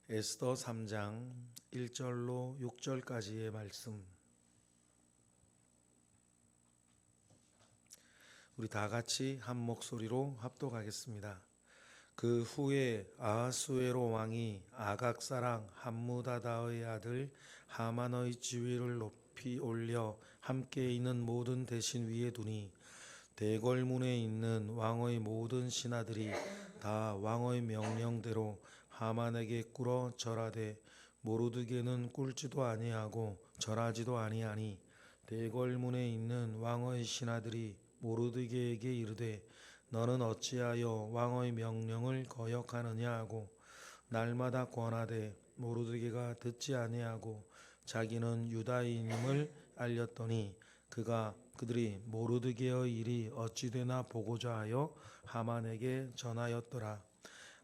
에스더 3장 1절로 6절까지의 말씀, 우리 다 같이 한 목소리로 합독하겠습니다. 그 후에 아하수에로 왕이 아각 사람 함무다다의 아들 하만의 지위를 높이 올려 함께 있는 모든 대신 위에 두니 대궐문에 있는 왕의 모든 신하들이 다 왕의 명령대로 하만에게 꿇어 절하되 모르드게는 꿇지도 아니하고 절하지도 아니하니 대궐문에 있는 왕의 신하들이 모르드게에게 이르되 너는 어찌하여 왕의 명령을 거역하느냐 하고 날마다 권하되 모르드게가 듣지 아니하고 자기는 유다인임을 알렸더니 그들이 모르드게의 일이 어찌 되나 보고자 하여 하만에게 전하였더라.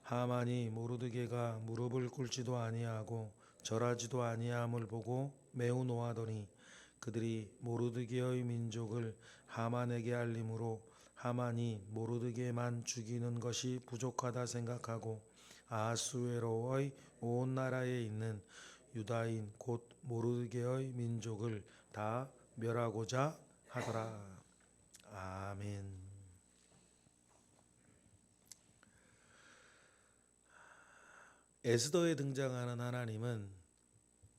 하만이 모르드게가 무릎을 꿇지도 아니하고 절하지도 아니함을 보고 매우 노하더니 그들이 모르드게의 민족을 하만에게 알림으로 하만이 모르드게만 죽이는 것이 부족하다 생각하고 아하수에로의 온 나라에 있는 유다인 곧 모르드게의 민족을 다 멸하고자 하더라. 아멘. 에스더에 등장하는 하나님은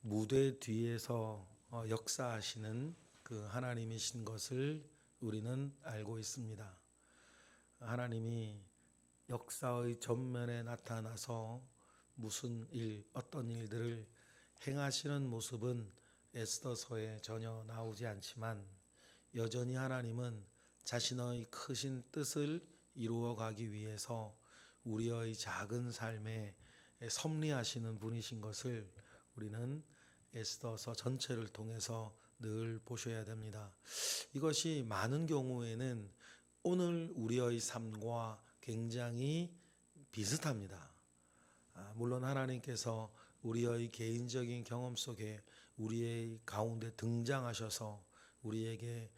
무대 뒤에서 역사하시는 그 하나님이신 것을 우리는 알고 있습니다. 하나님이 역사의 전면에 나타나서 무슨 일, 어떤 일들을 행하시는 모습은 에스더서에 전혀 나오지 않지만 여전히 하나님은 자신의 크신 뜻을 이루어 가기 위해서 우리의 작은 삶에 섭리하시는 분이신 것을 우리는 에스더서 전체를 통해서 늘 보셔야 됩니다. 이것이 많은 경우에는 오늘 우리의 삶과 굉장히 비슷합니다. 물론 하나님께서 우리의 개인적인 경험 속에 우리의 가운데 등장하셔서 우리에게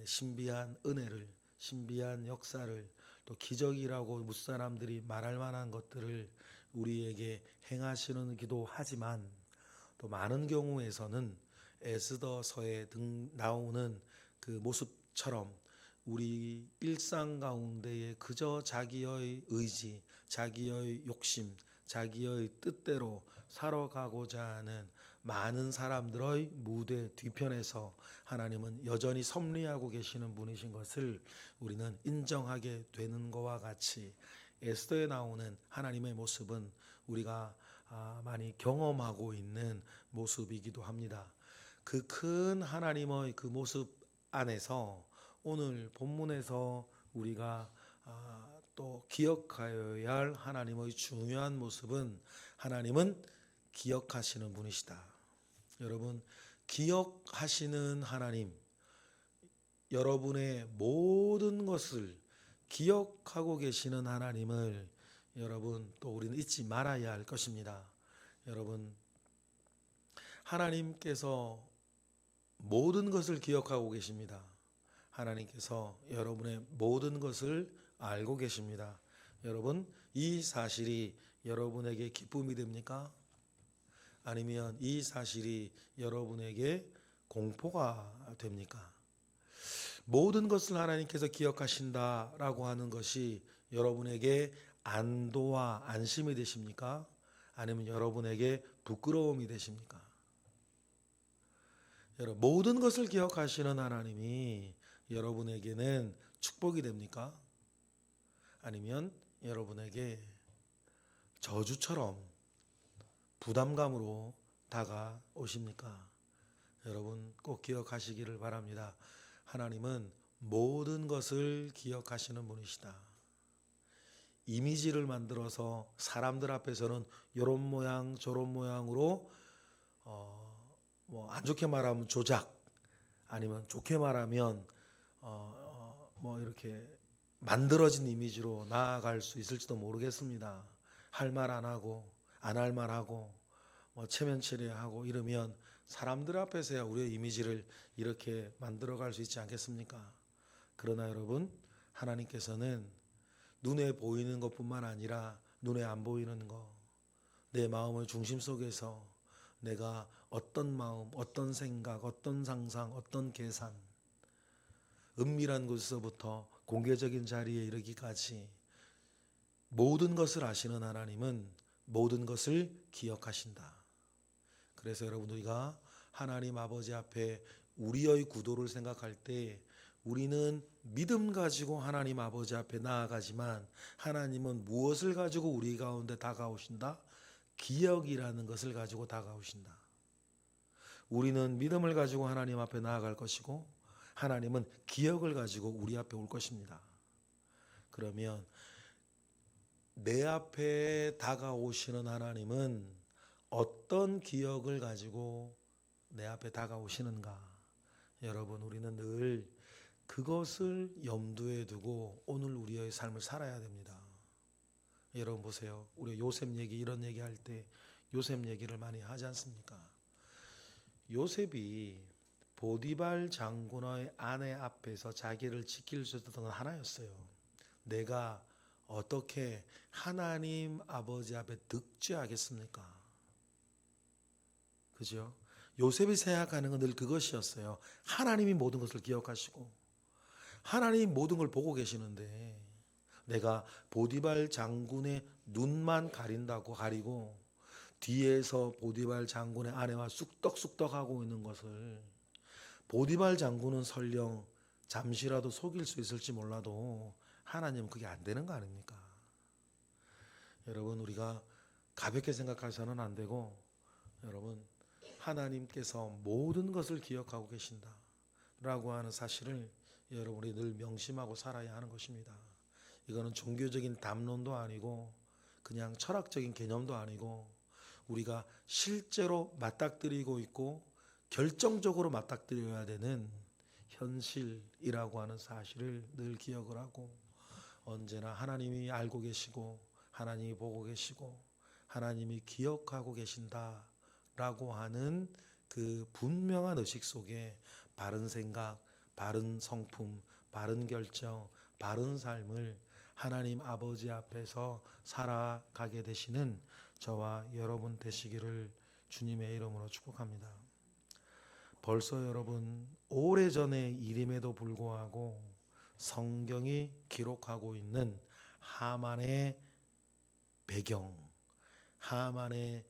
신비한 은혜를, 신비한 역사를, 또 기적이라고 무사람들이 말할 만한 것들을 우리에게 행하시는 기도 하지만 또 많은 경우에서는 에스더서에 나오는 그 모습처럼 우리 일상 가운데에 그저 자기의 의지, 자기의 욕심, 자기의 뜻대로 살아가고자 하는 많은 사람들의 무대 뒤편에서 하나님은 여전히 섭리하고 계시는 분이신 것을 우리는 인정하게 되는 것과 같이 에스더에 나오는 하나님의 모습은 우리가 많이 경험하고 있는 모습이기도 합니다. 그 큰 하나님의 그 모습 안에서 오늘 본문에서 우리가 또 기억하여야 할 하나님의 중요한 모습은 하나님은 기억하시는 분이시다. 여러분, 기억하시는 하나님, 여러분의 모든 것을 기억하고 계시는 하나님을 여러분 또 우리는 잊지 말아야 할 것입니다. 여러분, 하나님께서 모든 것을 기억하고 계십니다. 하나님께서 여러분의 모든 것을 알고 계십니다. 여러분, 이 사실이 여러분에게 기쁨이 됩니까? 아니면 이 사실이 여러분에게 공포가 됩니까? 모든 것을 하나님께서 기억하신다라고 하는 것이 여러분에게 안도와 안심이 되십니까? 아니면 여러분에게 부끄러움이 되십니까? 여러분, 모든 것을 기억하시는 하나님이 여러분에게는 축복이 됩니까? 아니면 여러분에게 저주처럼 부담감으로 다가오십니까? 여러분 꼭 기억하시기를 바랍니다. 하나님은 모든 것을 기억하시는 분이시다. 이미지를 만들어서 사람들 앞에서는 이런 모양 저런 모양으로 안 좋게 말하면 조작, 아니면 좋게 말하면 이렇게 만들어진 이미지로 나아갈 수 있을지도 모르겠습니다. 할 말 안 하고 안 할 말 하고 체면치레하고 이러면 사람들 앞에서야 우리의 이미지를 이렇게 만들어갈 수 있지 않겠습니까? 그러나 여러분, 하나님께서는 눈에 보이는 것뿐만 아니라 눈에 안 보이는 것, 내 마음의 중심 속에서 내가 어떤 마음, 어떤 생각, 어떤 상상, 어떤 계산, 은밀한 곳에서부터 공개적인 자리에 이르기까지 모든 것을 아시는 하나님은 모든 것을 기억하신다. 그래서 여러분, 우리가 하나님 아버지 앞에 우리의 구도를 생각할 때 우리는 믿음 가지고 하나님 아버지 앞에 나아가지만 하나님은 무엇을 가지고 우리 가운데 다가오신다? 기억이라는 것을 가지고 다가오신다. 우리는 믿음을 가지고 하나님 앞에 나아갈 것이고 하나님은 기억을 가지고 우리 앞에 올 것입니다. 그러면 내 앞에 다가오시는 하나님은 어떤 기억을 가지고 내 앞에 다가오시는가? 여러분, 우리는 늘 그것을 염두에 두고 오늘 우리의 삶을 살아야 됩니다. 여러분 보세요. 우리 요셉 얘기, 이런 얘기 할 때 요셉 얘기를 많이 하지 않습니까? 요셉이 보디발 장군의 아내 앞에서 자기를 지킬 수 있었던 건 하나였어요. 내가 어떻게 하나님 아버지 앞에 득죄하겠습니까? 그죠? 요셉이 생각하는 건 늘 그것이었어요. 하나님이 모든 것을 기억하시고 하나님이 모든 걸 보고 계시는데 내가 보디발 장군의 눈만 가리고 뒤에서 보디발 장군의 아내와 쑥떡쑥떡 하고 있는 것을 보디발 장군은 설령 잠시라도 속일 수 있을지 몰라도 하나님은 그게 안 되는 거 아닙니까? 여러분, 우리가 가볍게 생각해서는 안 되고, 여러분, 하나님께서 모든 것을 기억하고 계신다 라고 하는 사실을 여러분이 늘 명심하고 살아야 하는 것입니다. 이거는 종교적인 담론도 아니고 그냥 철학적인 개념도 아니고 우리가 실제로 맞닥뜨리고 있고 결정적으로 맞닥뜨려야 되는 현실이라고 하는 사실을 늘 기억을 하고, 언제나 하나님이 알고 계시고 하나님이 보고 계시고 하나님이 기억하고 계신다라고 하는 그 분명한 의식 속에 바른 생각, 바른 성품, 바른 결정, 바른 삶을 하나님 아버지 앞에서 살아가게 되시는 저와 여러분 되시기를 주님의 이름으로 축복합니다. 벌써 여러분, 오래전의 일임에도 불구하고 성경이 기록하고 있는 하만의 배경, 하만의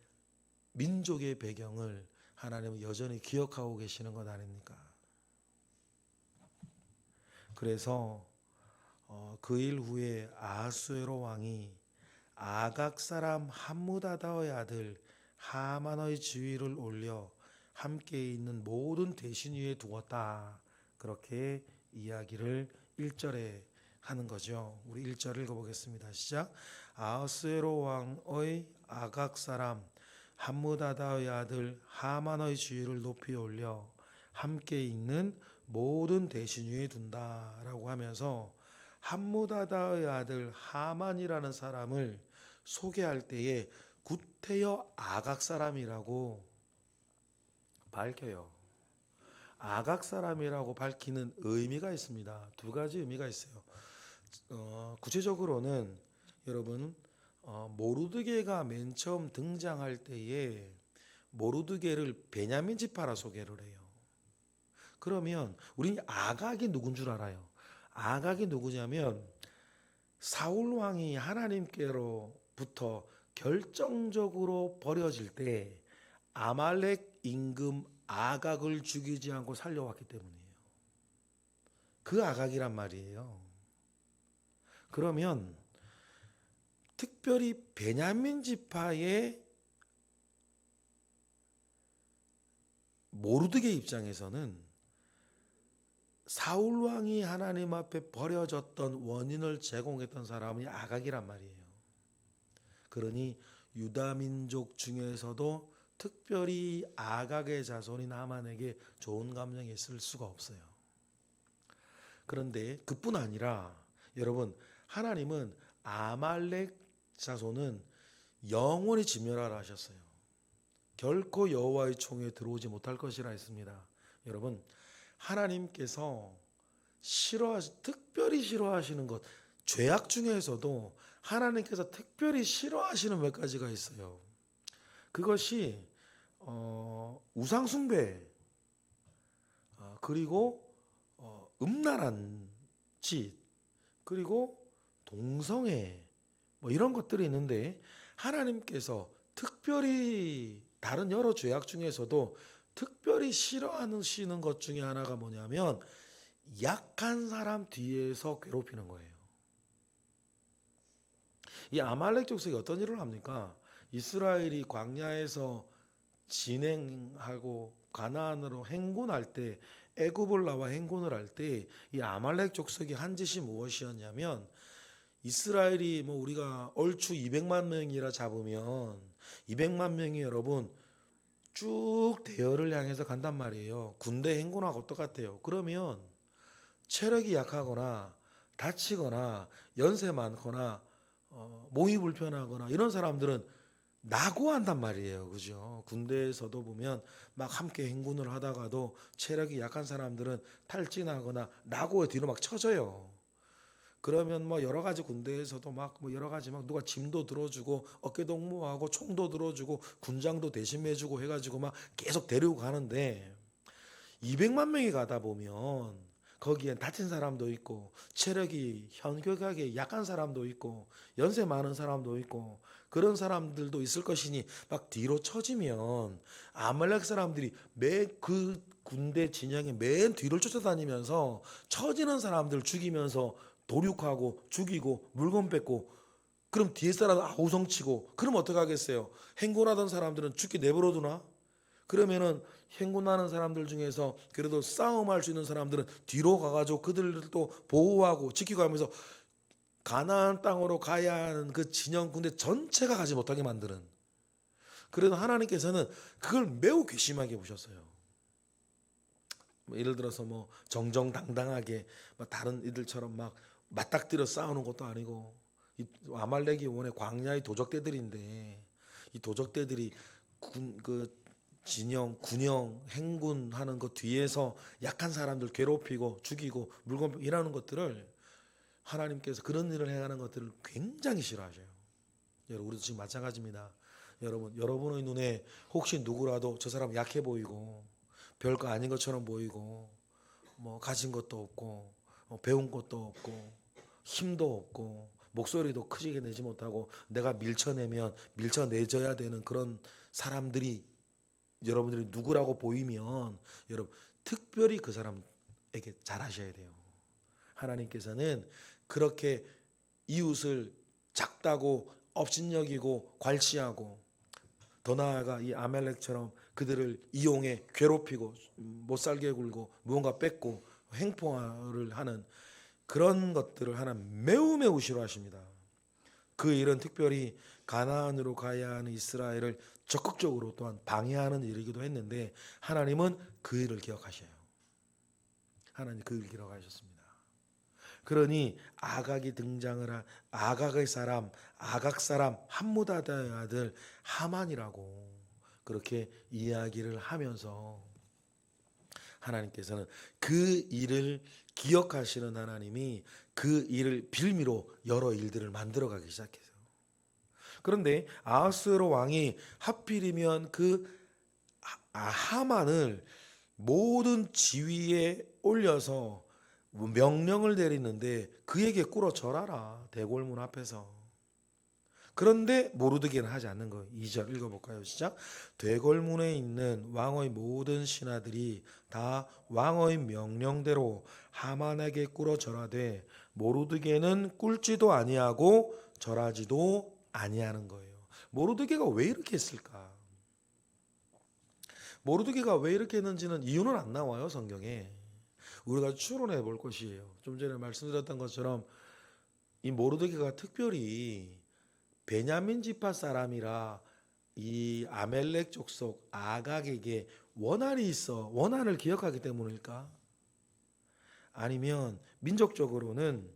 민족의 배경을 하나님은 여전히 기억하고 계시는 것 아닙니까? 그래서 그 일 후에 아하수에로 왕이 아각 사람 함무다다의 아들 하만의 지위를 올려 함께 있는 모든 대신 위에 두었다. 그렇게 이야기를 1절에 하는 거죠. 우리 1절 읽어보겠습니다. 시작. 아하수에로 왕의 아각 사람 함무다다의 아들 하만의 지위를 높이 올려 함께 있는 모든 대신 위에 둔다라고 하면서 함무다다의 아들 하만이라는 사람을 소개할 때에 구태여 아각 사람이라고 밝혀요. 아각 사람이라고 밝히는 의미가 있습니다. 두 가지 의미가 있어요. 구체적으로는 여러분, 모르드게가 맨 처음 등장할 때에 모르드게를 베냐민 지파라 소개를 해요. 그러면 우리는 아각이 누군 줄 알아요. 아각이 누구냐면 사울 왕이 하나님께로부터 결정적으로 버려질 때 아말렉 임금 아각을 죽이지 않고 살려왔기 때문이에요. 그 아각이란 말이에요. 그러면 특별히 베냐민 지파의 모르드게 입장에서는 사울 왕이 하나님 앞에 버려졌던 원인을 제공했던 사람이 아각이란 말이에요. 그러니 유다 민족 중에서도 특별히 아각의 자손인 하만에게 좋은 감정이 있을 수가 없어요. 그런데 그뿐 아니라 여러분, 하나님은 아말렉 자손은 영원히 진멸하라 하셨어요. 결코 여호와의 총에 들어오지 못할 것이라 했습니다. 여러분, 하나님께서 특별히 싫어하시는 것, 죄악 중에서도 하나님께서 특별히 싫어하시는 몇 가지가 있어요. 그것이 우상 숭배, 그리고 음란한 짓, 그리고 동성애, 뭐 이런 것들이 있는데, 하나님께서 특별히 다른 여러 죄악 중에서도 특별히 싫어하시는 것 중에 하나가 뭐냐면 약한 사람 뒤에서 괴롭히는 거예요. 이 아말렉 족속이 어떤 일을 합니까? 이스라엘이 광야에서 진행하고 가나안으로 행군할 때, 애굽을 나와 행군을 할 때 이 아말렉 족속이 한 짓이 무엇이었냐면, 이스라엘이 뭐 우리가 얼추 200만 명이라 잡으면 200만 명이 여러분 쭉 대열을 향해서 간단 말이에요. 군대 행군하고 똑같아요. 그러면 체력이 약하거나 다치거나 연세 많거나 몸이 불편하거나 이런 사람들은 낙오한단 말이에요. 그죠? 군대에서도 보면 막 함께 행군을 하다가도 체력이 약한 사람들은 탈진하거나 낙오에 뒤로 막 처져요. 그러면 뭐 여러 가지 군대에서도 막 뭐 여러 가지 막 누가 짐도 들어주고 어깨 동무하고 총도 들어주고 군장도 대신해주고 해가지고 막 계속 데리고 가는데, 200만 명이 가다 보면 거기엔 다친 사람도 있고 체력이 현격하게 약한 사람도 있고 연세 많은 사람도 있고 그런 사람들도 있을 것이니 막 뒤로 처지면 아말렉 사람들이 매 그 군대 진영의 맨 뒤를 쫓아다니면서 처지는 사람들 죽이면서 도륙하고 죽이고 물건 뺏고, 그럼 뒤에 사람 아우성치고, 그럼 어떻게 하겠어요? 행군하던 사람들은 죽게 내버려 두나? 그러면은 행군하는 사람들 중에서 그래도 싸움할 수 있는 사람들은 뒤로 가가지고 그들도 보호하고 지키고 하면서 가나안 땅으로 가야 하는 그 진영 군대 전체가 가지 못하게 만드는, 그래도 하나님께서는 그걸 매우 괘씸하게 보셨어요. 뭐 예를 들어서 뭐 정정당당하게 뭐 다른 이들처럼 막 맞닥뜨려 싸우는 것도 아니고, 이 아말렉이 원래 광야의 도적대들인데 이 도적대들이 그 진영, 군영, 행군하는 것 뒤에서 약한 사람들 괴롭히고 죽이고 물건 일하는 것들을, 하나님께서 그런 일을 행하는 것들을 굉장히 싫어하셔요. 여러분, 우리도 지금 마찬가지입니다. 여러분의 눈에 혹시 누구라도 저 사람 약해 보이고 별거 아닌 것처럼 보이고 뭐 가진 것도 없고 배운 것도 없고 힘도 없고 목소리도 크게 내지 못하고 내가 밀쳐내면 밀쳐내줘야 되는 그런 사람들이 여러분들이 누구라고 보이면, 여러분 특별히 그 사람에게 잘하셔야 돼요. 하나님께서는 그렇게 이웃을 작다고 업신여기고 괄시하고, 더 나아가 이 아멜렉처럼 그들을 이용해 괴롭히고 못살게 굴고 무언가 뺏고 횡포를 하는 그런 것들을 하나님 매우 매우 싫어하십니다. 그 일은 특별히 가나안으로 가야 하는 이스라엘을 적극적으로 또한 방해하는 일이기도 했는데, 하나님은 그 일을 기억하셔요. 하나님 그 일을 기억하셨습니다. 그러니 아각이 아각의 사람, 아각 사람 함무다다의 아들 하만이라고 그렇게 이야기를 하면서, 하나님께서는 그 일을 기억하시는 하나님이 그 일을 빌미로 여러 일들을 만들어가기 시작해요. 그런데 아하스웨로 왕이 하필이면 그 하만을 모든 지위에 올려서 명령을 내리는데 그에게 꿇어 절하라, 대궐문 앞에서. 그런데 모르드게는 하지 않는 거예요. 2절 읽어볼까요? 시작. 대궐문에 있는 왕의 모든 신하들이 다 왕의 명령대로 하만에게 꿇어 절하되 모르드게는 꿇지도 아니하고 절하지도 아니하는 거예요. 모르드게가 왜 이렇게 했을까? 모르드게가 왜 이렇게 했는지는 이유는 안 나와요, 성경에. 우리가 추론해 볼 것이에요. 좀 전에 말씀드렸던 것처럼 이 모르드게가 특별히 베냐민 지파 사람이라 이 아멜렉 족속 아각에게 원한이 있어 원한을 기억하기 때문일까? 아니면 민족적으로는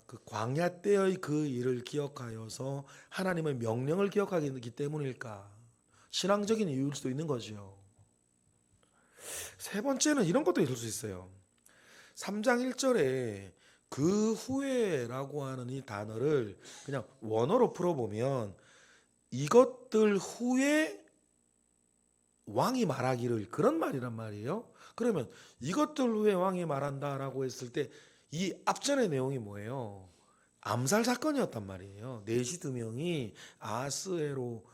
그 광야 때의 그 일을 기억하여서 하나님의 명령을 기억하기 때문일까? 신앙적인 이유일 수도 있는 거죠. 세 번째는 이런 것도 있을 수 있어요. 3장 1절에 그 후에라고 하는 이 단어를 그냥 원어로 풀어보면 이것들 후에 왕이 말하기를, 그런 말이란 말이에요. 그러면 이것들 후에 왕이 말한다라고 했을 때 이 앞전의 내용이 뭐예요? 암살 사건이었단 말이에요. 내시 두 명이 아하스웨로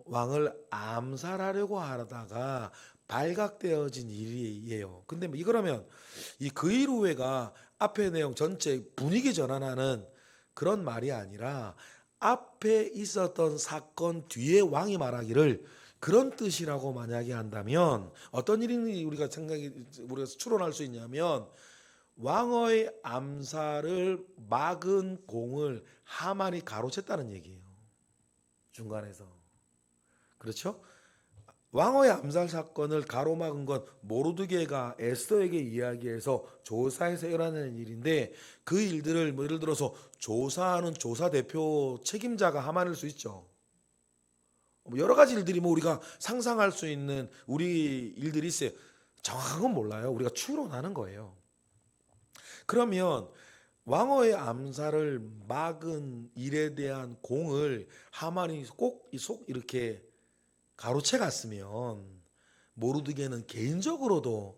왕을 암살하려고 하다가 발각되어진 일이에요. 근데 이거라면 이 그 일 후에가 앞의 내용 전체 분위기 전환하는 그런 말이 아니라 앞에 있었던 사건 뒤에 왕이 말하기를, 그런 뜻이라고 만약에 한다면 어떤 일이 우리가 추론할 수 있냐면, 왕의 암살을 막은 공을 하만이 가로챘다는 얘기예요. 중간에서. 그렇죠? 왕의 암살 사건을 가로막은 건 모르드게가 에스더에게 이야기해서 조사해서 일어나는 일인데, 그 일들을 뭐 예를 들어서 조사하는 조사 대표 책임자가 하만일 수 있죠. 여러 가지 일들이 뭐 우리가 상상할 수 있는 우리 일들이 있어요. 정확한 건 몰라요. 우리가 추론하는 거예요. 그러면 왕의 암살을 막은 일에 대한 공을 하만이 꼭 이렇게 가로채 갔으면 모르드게는 개인적으로도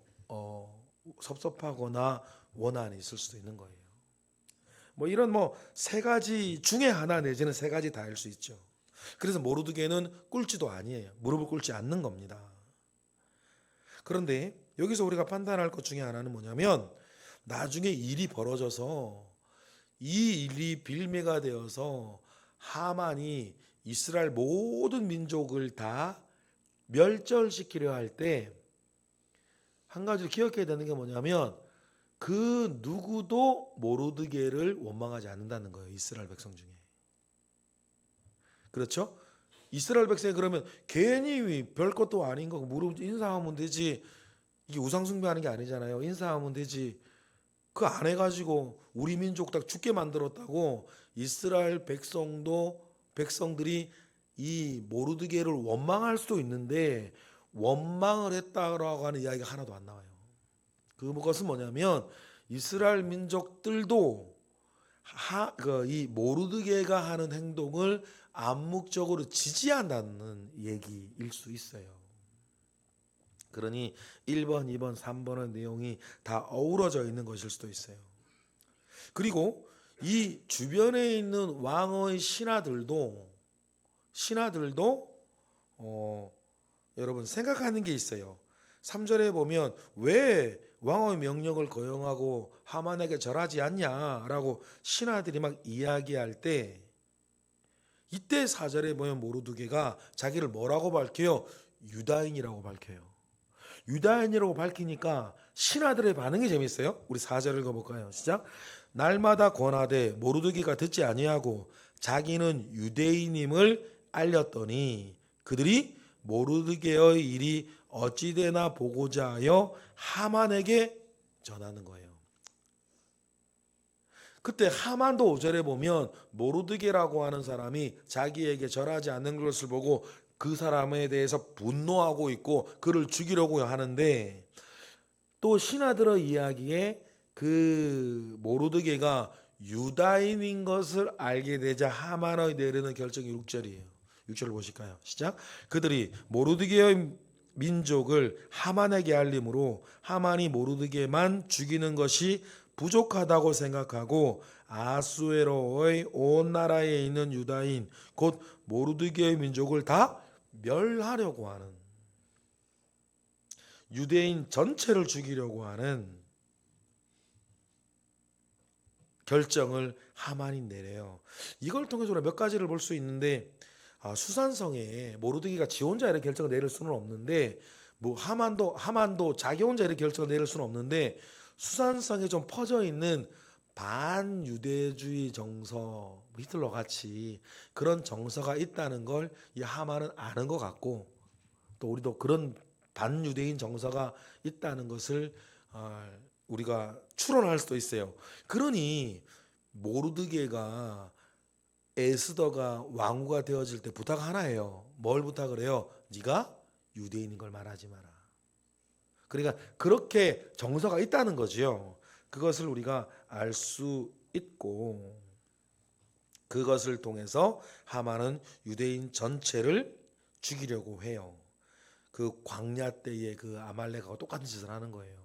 섭섭하거나 원한이 있을 수도 있는 거예요. 뭐 이런 뭐 세 가지 중에 하나 내지는 세 가지 다일 수 있죠. 그래서 모르드게는 꿀지도 아니에요. 무릎을 꿇지 않는 겁니다. 그런데 여기서 우리가 판단할 것 중에 하나는 뭐냐면, 나중에 일이 벌어져서 이 일이 빌미가 되어서 하만이 이스라엘 모든 민족을 다 멸절시키려 할 때 한 가지를 기억해야 되는 게 뭐냐면, 그 누구도 모르드게를 원망하지 않는다는 거예요. 이스라엘 백성 중에. 그렇죠? 이스라엘 백성이 그러면 괜히 별 것도 아닌 거 무릎 인사하면 되지, 이게 우상숭배하는 게 아니잖아요. 인사하면 되지, 그 안 해가지고 우리 민족 다 죽게 만들었다고 이스라엘 백성들이 이 모르드게를 원망할 수도 있는데, 원망을 했다라고 하는 이야기가 하나도 안 나와요. 그것은 뭐냐면, 이스라엘 민족들도 이 모르드게가 하는 행동을 암묵적으로 지지한다는 얘기일 수 있어요. 그러니 1번, 2번, 3번의 내용이 다 어우러져 있는 것일 수도 있어요. 그리고 이 주변에 있는 왕의 신하들도 여러분 생각하는 게 있어요. 3절에 보면 왜 왕의 명령을 거역하고 하만에게 절하지 않냐라고 신하들이 막 이야기할 때, 이때 4절에 보면 모르드게가 자기를 뭐라고 밝혀요? 유다인이라고 밝혀요. 유다인이라고 밝히니까 신하들의 반응이 재밌어요. 우리 4절을 읽어볼까요? 시작. 날마다 권하되 모르드게가 듣지 아니하고 자기는 유대인임을 알렸더니 그들이 모르드게의 일이 어찌되나 보고자 하여 하만에게 전하는 거예요. 그때 하만도 5절에 보면 모르드게라고 하는 사람이 자기에게 절하지 않는 것을 보고 그 사람에 대해서 분노하고 있고 그를 죽이려고 하는데, 또 신하들의 이야기에 그 모르드게가 유다인인 것을 알게 되자 하만의 내리는 결정이 6절이에요. 6절을 보실까요? 시작. 그들이 모르드게의 민족을 하만에게 알림으로 하만이 모르드게만 죽이는 것이 부족하다고 생각하고 아하수에로의 온 나라에 있는 유다인 곧 모르드게의 민족을 다 멸하려고 하는, 유대인 전체를 죽이려고 하는 결정을 하만이 내려요. 이걸 통해서 우리가 몇 가지를 볼 수 있는데, 수산성에 모르드게가 지 혼자 이렇게 결정을 내릴 수는 없는데, 뭐 하만도 자기 혼자 이렇게 결정을 내릴 수는 없는데, 수산성에 좀 퍼져 있는 반유대주의 정서, 히틀러 같이 그런 정서가 있다는 걸 이 하만은 아는 것 같고, 또 우리도 그런 반유대인 정서가 있다는 것을 우리가 추론할 수도 있어요. 그러니 모르드게가 에스더가 왕후가 되어질 때 부탁 하나예요. 뭘 부탁을 해요? 네가 유대인인 걸 말하지 마라. 그러니까 그렇게 정서가 있다는 거지요. 그것을 우리가 알 수 있고, 그것을 통해서 하만은 유대인 전체를 죽이려고 해요. 그 광야 때의 그 아말렉하고 똑같은 짓을 하는 거예요.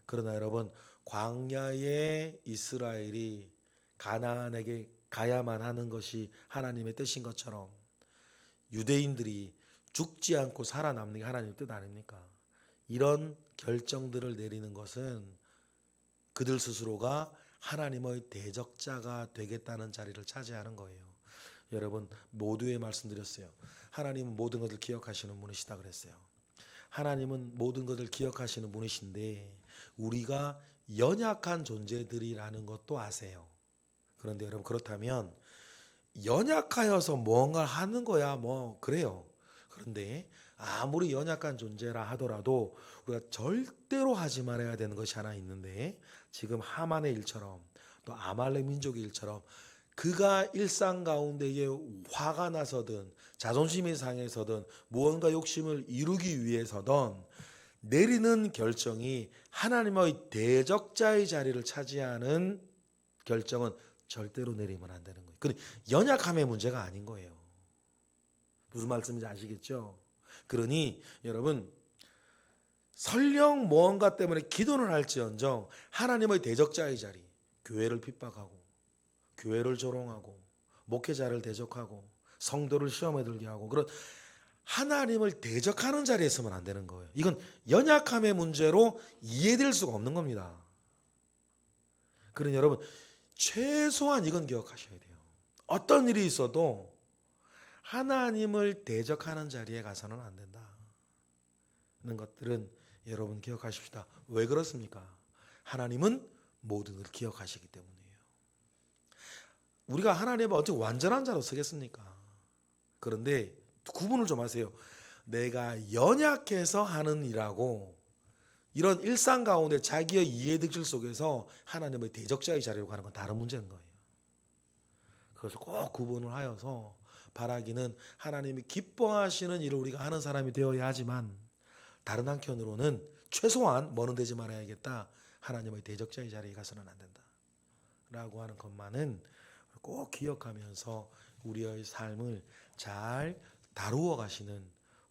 그러나 여러분, 광야의 이스라엘이 가나안에게 가야만 하는 것이 하나님의 뜻인 것처럼 유대인들이 죽지 않고 살아남는 게 하나님의 뜻 아닙니까? 이런 결정들을 내리는 것은 그들 스스로가 하나님의 대적자가 되겠다는 자리를 차지하는 거예요. 여러분, 모두에 말씀드렸어요. 하나님은 모든 것을 기억하시는 분이시다 그랬어요. 하나님은 모든 것을 기억하시는 분이신데 우리가 연약한 존재들이라는 것도 아세요. 그런데 여러분, 그렇다면 연약하여서 뭔가를 하는 거야 뭐 그래요. 그런데 아무리 연약한 존재라 하더라도 우리가 절대로 하지 말아야 되는 것이 하나 있는데, 지금 하만의 일처럼 또 아말렉 민족의 일처럼 그가 일상 가운데에 화가 나서든 자존심이 상해서든 무언가 욕심을 이루기 위해서든 내리는 결정이 하나님의 대적자의 자리를 차지하는 결정은 절대로 내리면 안 되는 거예요. 그러니 연약함의 문제가 아닌 거예요. 무슨 말씀인지 아시겠죠? 그러니 여러분, 설령 무언가 때문에 기도는 할지언정 하나님의 대적자의 자리, 교회를 핍박하고 교회를 조롱하고 목회자를 대적하고 성도를 시험에 들게 하고 그런 하나님을 대적하는 자리에 있으면 안 되는 거예요. 이건 연약함의 문제로 이해될 수가 없는 겁니다. 그러니 여러분, 최소한 이건 기억하셔야 돼요. 어떤 일이 있어도 하나님을 대적하는 자리에 가서는 안 된다 는 것들은 여러분 기억하십시다. 왜 그렇습니까? 하나님은 모든 걸 기억하시기 때문이에요. 우리가 하나님을 어떻게 완전한 자로 쓰겠습니까? 그런데 구분을 좀 하세요. 내가 연약해서 하는 일하고 이런 일상 가운데 자기의 이해득실 속에서 하나님의 대적자의 자리로 가는 건 다른 문제인 거예요. 그래서 꼭 구분을 하여서 바라기는 하나님이 기뻐하시는 일을 우리가 하는 사람이 되어야 하지만, 다른 한편으로는 최소한 뭐는 되지 말아야겠다. 하나님의 대적자의 자리에 가서는 안 된다 라고 하는 것만은 꼭 기억하면서 우리의 삶을 잘 다루어 가시는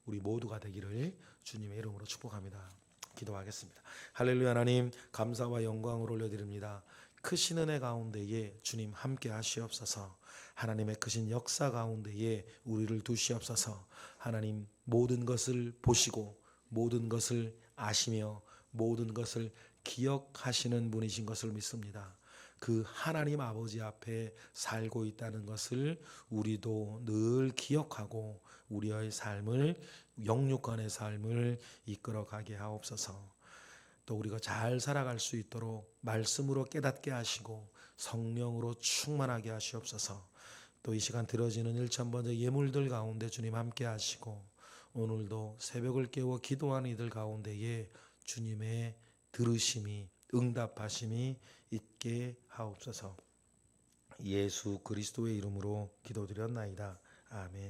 우리 모두가 되기를 주님의 이름으로 축복합니다. 기도하겠습니다. 할렐루야. 하나님, 감사와 영광을 올려드립니다. 크신 은혜 가운데에 주님 함께 하시옵소서. 하나님의 크신 역사 가운데에 우리를 두시옵소서. 하나님, 모든 것을 보시고 모든 것을 아시며 모든 것을 기억하시는 분이신 것을 믿습니다. 그 하나님 아버지 앞에 살고 있다는 것을 우리도 늘 기억하고 우리의 삶을, 영육간의 삶을 이끌어가게 하옵소서. 또 우리가 잘 살아갈 수 있도록 말씀으로 깨닫게 하시고 성령으로 충만하게 하시옵소서. 또 이 시간 들어지는 1000번째 예물들 가운데 주님 함께 하시고 오늘도 새벽을 깨워 기도하는 이들 가운데에 주님의 들으심이, 응답하심이 있게 하옵소서. 예수 그리스도의 이름으로 기도드렸나이다. 아멘.